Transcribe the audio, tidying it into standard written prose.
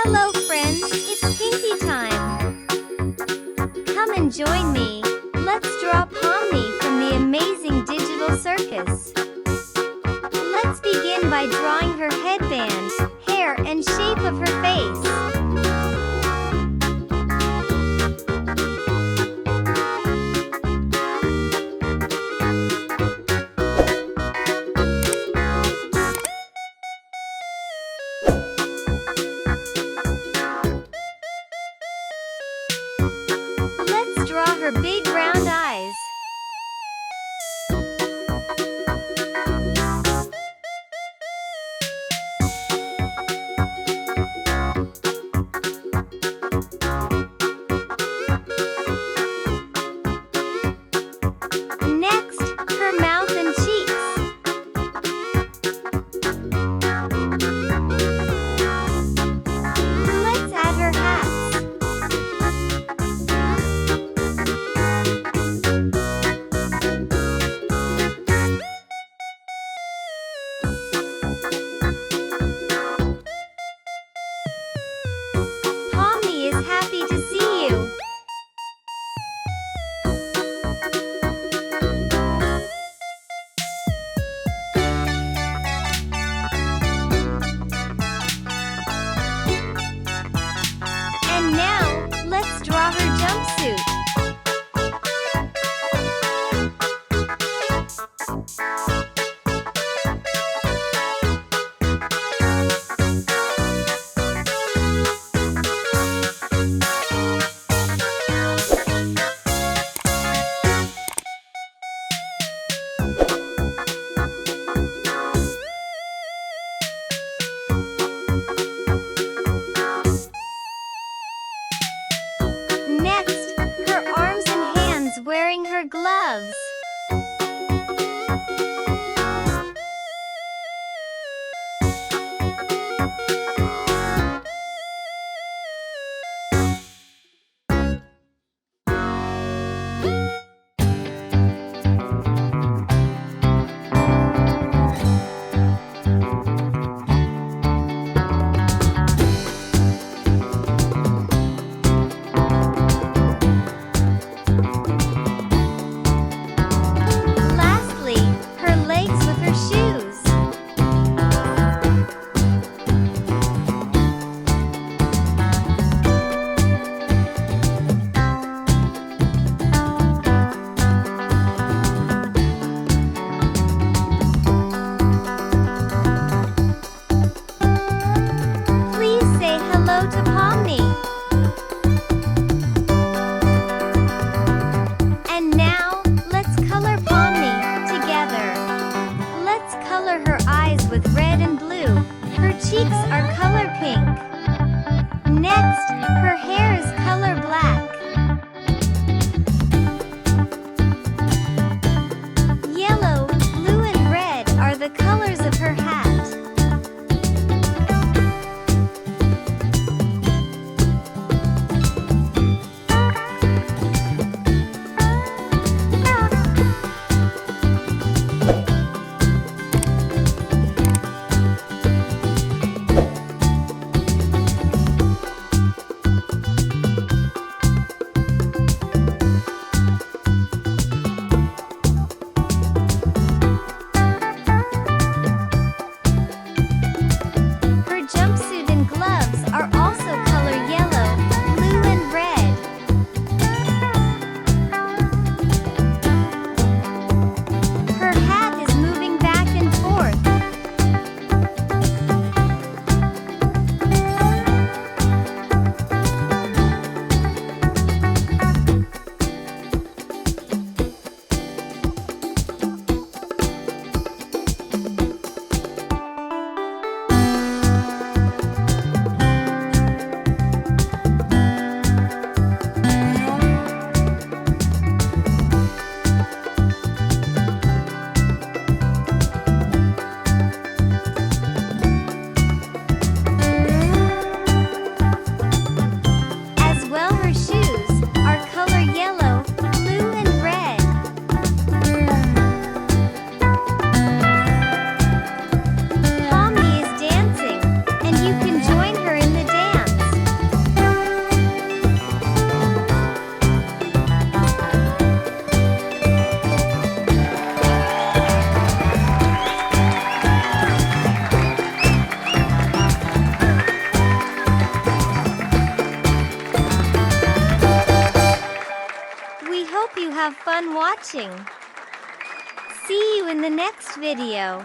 Hello friends, it's Pinky time. Come and join me. Let's draw Pomni from the Amazing Digital Circus. Let's begin by drawing her headband, hair and shape of her face. Draw her big round eyes. Next, her mouth and cheeks. Let's add her hats. Pomni is happy to see you. And now, let's draw her jumpsuit. Next, her arms and hands wearing her gloves. We hope you have fun watching. See you in the next video.